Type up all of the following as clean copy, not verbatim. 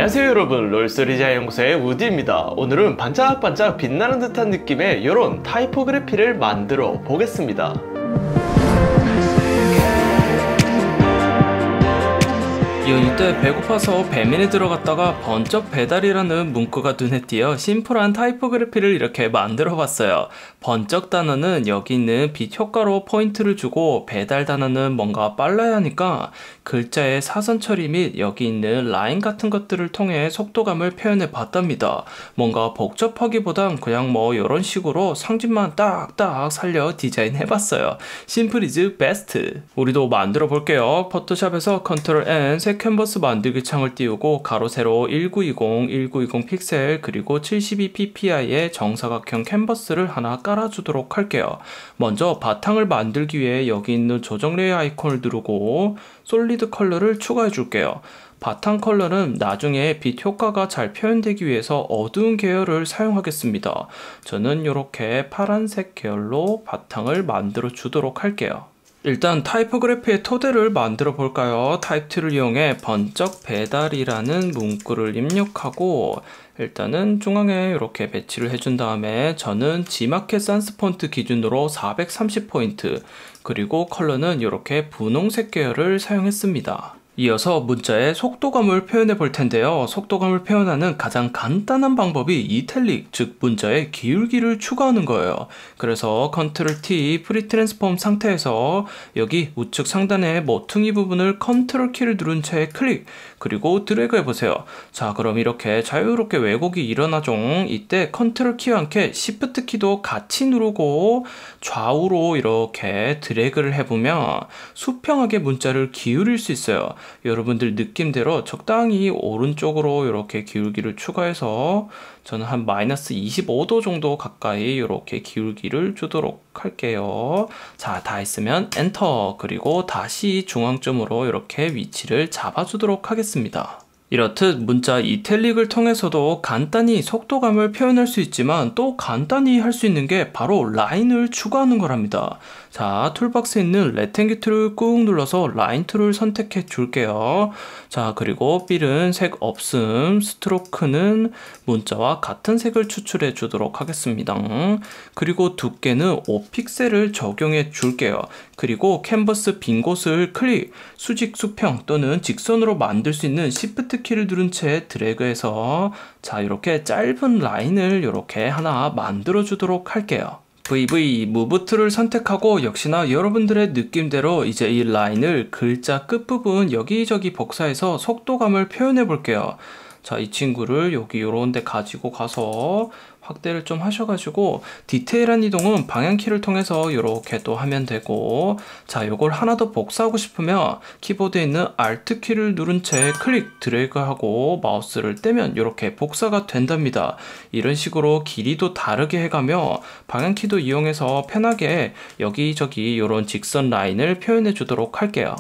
안녕하세요 여러분, 롤소리자 연구소의 우디입니다. 오늘은 반짝반짝 빛나는 듯한 느낌의 이런 타이포그래피를 만들어 보겠습니다. 이때 배고파서 배민에 들어갔다가 번쩍 배달이라는 문구가 눈에 띄어 심플한 타이포그래피를 이렇게 만들어 봤어요. 번쩍 단어는 여기 있는 빛 효과로 포인트를 주고, 배달 단어는 뭔가 빨라야 하니까 글자의 사선 처리 및 여기 있는 라인 같은 것들을 통해 속도감을 표현해 봤답니다. 뭔가 복잡하기보단 그냥 뭐 이런 식으로 상징만 딱딱 살려 디자인해 봤어요. 심플 이즈 베스트. 우리도 만들어 볼게요. 포토샵에서 컨트롤 N 새 캔버스 만들기 창을 띄우고 가로 세로 1920 픽셀 그리고 72ppi의 정사각형 캔버스를 하나 깔아주도록 할게요. 먼저 바탕을 만들기 위해 여기 있는 조정 레이어 아이콘을 누르고 솔리드 컬러를 추가해 줄게요. 바탕 컬러는 나중에 빛 효과가 잘 표현되기 위해서 어두운 계열을 사용하겠습니다. 저는 이렇게 파란색 계열로 바탕을 만들어 주도록 할게요. 일단 타이포그래피의 토대를 만들어 볼까요? 타입2를 이용해 번쩍 배달이라는 문구를 입력하고, 일단은 중앙에 이렇게 배치를 해준 다음에 저는 G마켓 산스 폰트 기준으로 430포인트 그리고 컬러는 이렇게 분홍색 계열을 사용했습니다. 이어서 문자의 속도감을 표현해 볼 텐데요. 속도감을 표현하는 가장 간단한 방법이 이탈릭, 즉 문자의 기울기를 추가하는 거예요. 그래서 컨트롤 T 프리 트랜스폼 상태에서 여기 우측 상단의 모퉁이 부분을 컨트롤 키를 누른 채 클릭, 그리고 드래그 해보세요. 자, 그럼 이렇게 자유롭게 왜곡이 일어나죠. 이때 컨트롤 키와 함께 시프트 키도 같이 누르고 좌우로 이렇게 드래그를 해보면 수평하게 문자를 기울일 수 있어요. 여러분들 느낌대로 적당히 오른쪽으로 이렇게 기울기를 추가해서 저는 한 마이너스 25도 정도 가까이 이렇게 기울기를 주도록 할게요. 자, 다 했으면 엔터, 그리고 다시 중앙점으로 이렇게 위치를 잡아주도록 하겠습니다. 이렇듯 문자 이탈릭을 통해서도 간단히 속도감을 표현할 수 있지만 또 간단히 할 수 있는 게 바로 라인을 추가하는 거랍니다. 자, 툴박스에 있는 레탱기 툴을 꾹 눌러서 라인 툴을 선택해 줄게요. 자, 그리고 필은 색 없음, 스트로크는 문자와 같은 색을 추출해 주도록 하겠습니다. 그리고 두께는 5픽셀을 적용해 줄게요. 그리고 캔버스 빈 곳을 클릭, 수직 수평 또는 직선으로 만들 수 있는 시프트 키를 누른 채 드래그해서 자, 이렇게 짧은 라인을 이렇게 하나 만들어 주도록 할게요. VV 무브 툴을 선택하고 역시나 여러분들의 느낌대로 이제 이 라인을 글자 끝부분 여기저기 복사해서 속도감을 표현해 볼게요. 자, 이 친구를 여기 요런 데 가지고 가서 확대를 좀 하셔가지고 디테일한 이동은 방향키를 통해서 이렇게 또 하면 되고, 자, 요걸 하나 더 복사하고 싶으면 키보드에 있는 Alt 키를 누른 채 클릭 드래그하고 마우스를 떼면 이렇게 복사가 된답니다. 이런 식으로 길이도 다르게 해가며 방향키도 이용해서 편하게 여기저기 이런 직선 라인을 표현해 주도록 할게요.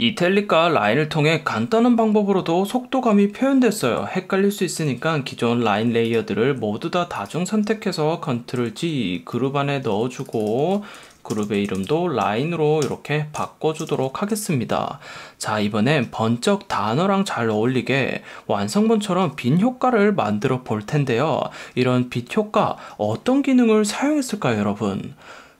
이탈릭과 라인을 통해 간단한 방법으로도 속도감이 표현됐어요. 헷갈릴 수 있으니까 기존 라인 레이어들을 모두 다 다중 선택해서 컨트롤 G 그룹 안에 넣어주고 그룹의 이름도 라인으로 이렇게 바꿔주도록 하겠습니다. 자, 이번엔 번쩍 단어랑 잘 어울리게 완성본처럼 빛 효과를 만들어 볼 텐데요. 이런 빛 효과 어떤 기능을 사용했을까요, 여러분?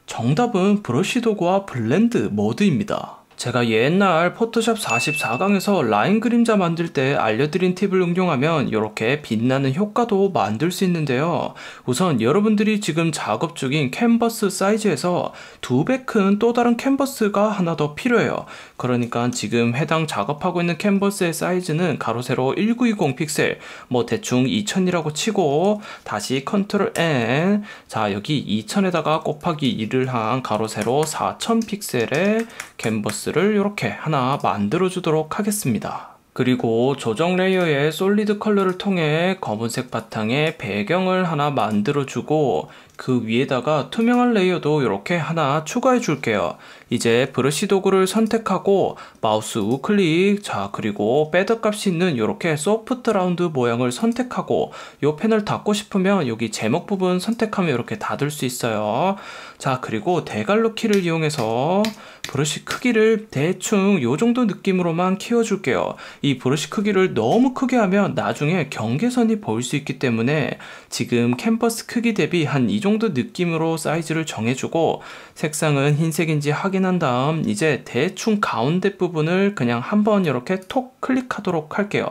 정답은 브러쉬 도구와 블렌드 모드입니다. 제가 옛날 포토샵 44강에서 라인 그림자 만들 때 알려드린 팁을 응용하면 이렇게 빛나는 효과도 만들 수 있는데요. 우선 여러분들이 지금 작업 중인 캔버스 사이즈에서 2배 큰 또 다른 캔버스가 하나 더 필요해요. 그러니까 지금 해당 작업하고 있는 캔버스의 사이즈는 가로 세로 1920 픽셀, 뭐 대충 2000이라고 치고 다시 컨트롤 N, 자, 여기 2000에다가 곱하기 2를 한 가로 세로 4000 픽셀의 캔버스 를 이렇게 하나 만들어 주도록 하겠습니다. 그리고 조정 레이어의 솔리드 컬러를 통해 검은색 바탕에 배경을 하나 만들어 주고 그 위에다가 투명한 레이어도 이렇게 하나 추가해 줄게요. 이제 브러쉬 도구를 선택하고 마우스 우클릭, 자 그리고 패드 값이 있는 이렇게 소프트 라운드 모양을 선택하고 이 펜을 닫고 싶으면 여기 제목 부분 선택하면 이렇게 닫을 수 있어요. 자 그리고 대괄호 키를 이용해서 브러쉬 크기를 대충 요 정도 느낌으로만 키워줄게요. 이 브러쉬 크기를 너무 크게 하면 나중에 경계선이 보일 수 있기 때문에 지금 캔버스 크기 대비 한 이 정도 느낌으로 사이즈를 정해주고 색상은 흰색인지 확인한 다음 이제 대충 가운데 부분을 그냥 한번 이렇게 톡 클릭하도록 할게요.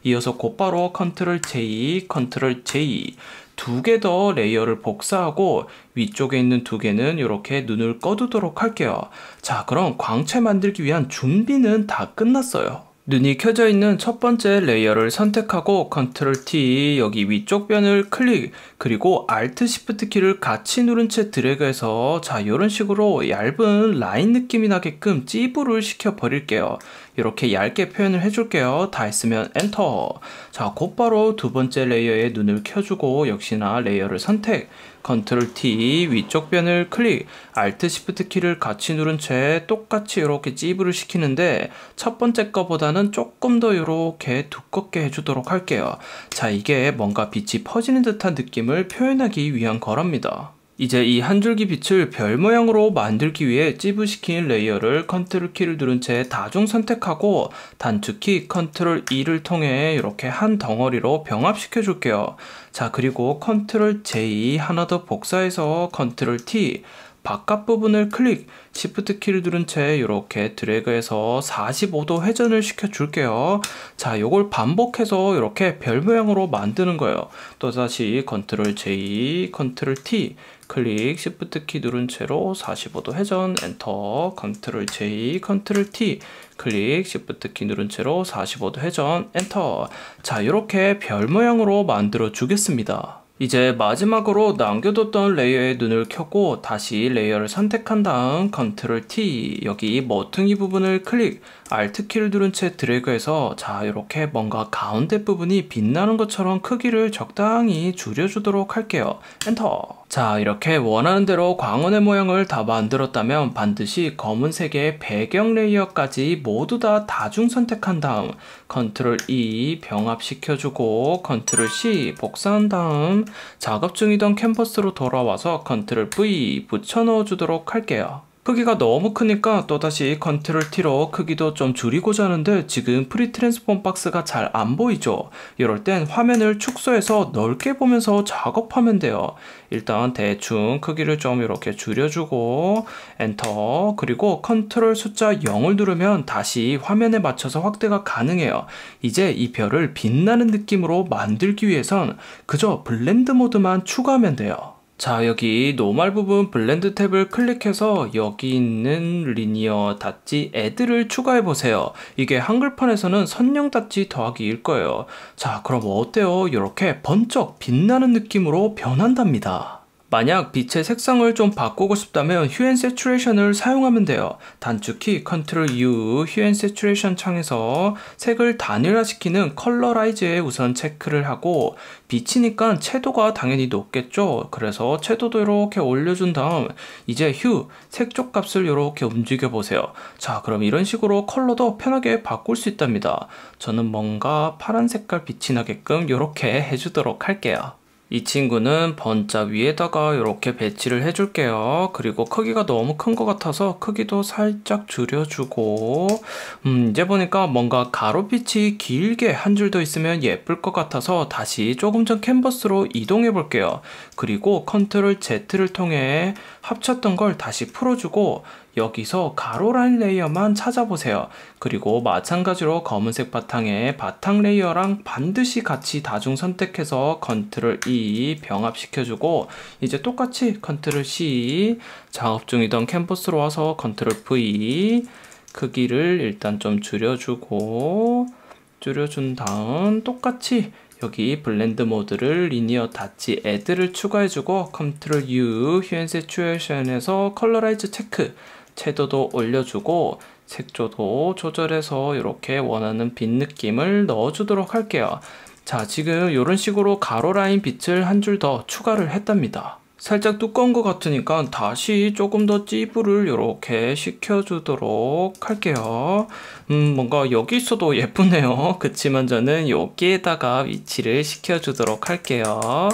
이어서 곧바로 컨트롤 J, 컨트롤 J 두 개 더 레이어를 복사하고 위쪽에 있는 두 개는 이렇게 눈을 꺼두도록 할게요. 자, 그럼 광채 만들기 위한 준비는 다 끝났어요. 눈이 켜져 있는 첫 번째 레이어를 선택하고 컨트롤 T 여기 위쪽 변을 클릭 그리고 Alt Shift 키를 같이 누른 채 드래그해서 자 이런 식으로 얇은 라인 느낌이 나게끔 찌부를 시켜 버릴게요. 이렇게 얇게 표현을 해줄게요. 다 했으면 엔터. 자 곧바로 두 번째 레이어에 눈을 켜주고 역시나 레이어를 선택 컨트롤 T 위쪽 변을 클릭 Alt Shift 키를 같이 누른 채 똑같이 이렇게 찌부를 시키는데 첫 번째 거보다는 조금 더 이렇게 두껍게 해주도록 할게요. 자 이게 뭔가 빛이 퍼지는 듯한 느낌을 표현하기 위한 거랍니다. 이제 이 한 줄기 빛을 별 모양으로 만들기 위해 찌부시킨 레이어를 컨트롤 키를 누른 채 다중 선택하고 단축키 컨트롤 E를 통해 이렇게 한 덩어리로 병합시켜 줄게요. 자 그리고 컨트롤 J 하나 더 복사해서 컨트롤 T 바깥 부분을 클릭, Shift 키를 누른 채 이렇게 드래그해서 45도 회전을 시켜줄게요. 자, 요걸 반복해서 이렇게 별 모양으로 만드는 거예요. 또다시 컨트롤 J, 컨트롤 T, 클릭, Shift 키 누른 채로 45도 회전, 엔터, 컨트롤 J, 컨트롤 T, 클릭, Shift 키 누른 채로 45도 회전, 엔터. 자, 이렇게 별 모양으로 만들어 주겠습니다. 이제 마지막으로 남겨뒀던 레이어에 눈을 켜고 다시 레이어를 선택한 다음 컨트롤 T 여기 모퉁이 부분을 클릭 Alt 키를 누른 채 드래그해서 자 이렇게 뭔가 가운데 부분이 빛나는 것처럼 크기를 적당히 줄여주도록 할게요. 엔터. 자 이렇게 원하는 대로 광원의 모양을 다 만들었다면 반드시 검은색의 배경 레이어까지 모두 다 다중 선택한 다음 컨트롤 E 병합시켜주고 컨트롤 C 복사한 다음 작업 중이던 캔버스로 돌아와서 컨트롤 V 붙여 넣어주도록 할게요. 크기가 너무 크니까 또다시 컨트롤 T로 크기도 좀 줄이고자 하는데 지금 프리 트랜스폼 박스가 잘 안 보이죠? 이럴 땐 화면을 축소해서 넓게 보면서 작업하면 돼요. 일단 대충 크기를 좀 이렇게 줄여주고 엔터 그리고 컨트롤 숫자 0을 누르면 다시 화면에 맞춰서 확대가 가능해요. 이제 이 별을 빛나는 느낌으로 만들기 위해선 그저 블렌드 모드만 추가하면 돼요. 자 여기 노멀 부분 블렌드 탭을 클릭해서 여기 있는 리니어 닷지 애드를 추가해 보세요. 이게 한글판에서는 선형 닷지 더하기일 거예요. 자 그럼 어때요? 이렇게 번쩍 빛나는 느낌으로 변한답니다. 만약 빛의 색상을 좀 바꾸고 싶다면 휴 앤 세츄레이션을 사용하면 돼요. 단축키 컨트롤 U 휴 앤 세츄레이션 창에서 색을 단일화시키는 컬러라이즈에 우선 체크를 하고 빛이니까 채도가 당연히 높겠죠. 그래서 채도도 이렇게 올려준 다음 이제 휴 색조 값을 이렇게 움직여 보세요. 자 그럼 이런 식으로 컬러도 편하게 바꿀 수 있답니다. 저는 뭔가 파란 색깔 빛이 나게끔 이렇게 해주도록 할게요. 이 친구는 번자 위에다가 이렇게 배치를 해줄게요. 그리고 크기가 너무 큰 것 같아서 크기도 살짝 줄여주고 이제 보니까 뭔가 가로빛이 길게 한 줄 더 있으면 예쁠 것 같아서 다시 조금 전 캔버스로 이동해 볼게요. 그리고 컨트롤 Z를 통해 합쳤던 걸 다시 풀어주고 여기서 가로 라인 레이어만 찾아보세요. 그리고 마찬가지로 검은색 바탕에 바탕 레이어랑 반드시 같이 다중 선택해서 컨트롤 E 병합시켜주고 이제 똑같이 컨트롤 C 작업 중이던 캔버스로 와서 컨트롤 V 크기를 일단 좀 줄여주고 줄여준 다음 똑같이 여기 블렌드 모드를 리니어 닷지 애드를 추가해주고 컨트롤 U 휴 앤 세츄레이션에서 컬러라이즈 체크 채도도 올려주고 색조도 조절해서 이렇게 원하는 빛 느낌을 넣어주도록 할게요. 자 지금 이런 식으로 가로 라인 빛을 한 줄 더 추가를 했답니다. 살짝 두꺼운 것 같으니까 다시 조금 더 찌부를 이렇게 시켜주도록 할게요. 뭔가 여기 있어도 예쁘네요. 그치만 저는 여기에다가 위치를 시켜주도록 할게요.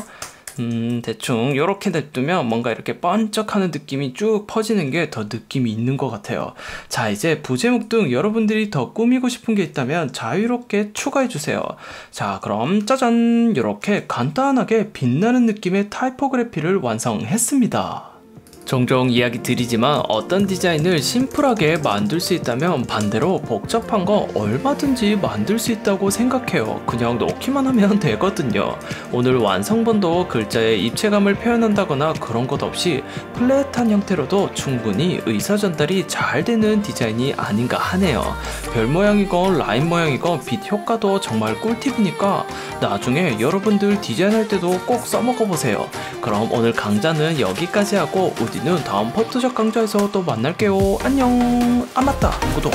대충 이렇게 냅두면 뭔가 이렇게 번쩍하는 느낌이 쭉 퍼지는 게 더 느낌이 있는 것 같아요. 자, 이제 부제목 등 여러분들이 더 꾸미고 싶은 게 있다면 자유롭게 추가해 주세요. 자, 그럼 짜잔, 이렇게 간단하게 빛나는 느낌의 타이포그래피를 완성했습니다. 종종 이야기 드리지만 어떤 디자인을 심플하게 만들 수 있다면 반대로 복잡한 거 얼마든지 만들 수 있다고 생각해요. 그냥 넣기만 하면 되거든요. 오늘 완성본도 글자의 입체감을 표현한다거나 그런 것 없이 플랫한 형태로도 충분히 의사 전달이 잘 되는 디자인이 아닌가 하네요. 별 모양이건 라인 모양이건 빛 효과도 정말 꿀팁이니까 나중에 여러분들 디자인할 때도 꼭 써먹어 보세요. 그럼 오늘 강좌는 여기까지 하고 우리는 다음 포토샵 강좌에서 또 만날게요. 안녕. 아, 맞다, 구독.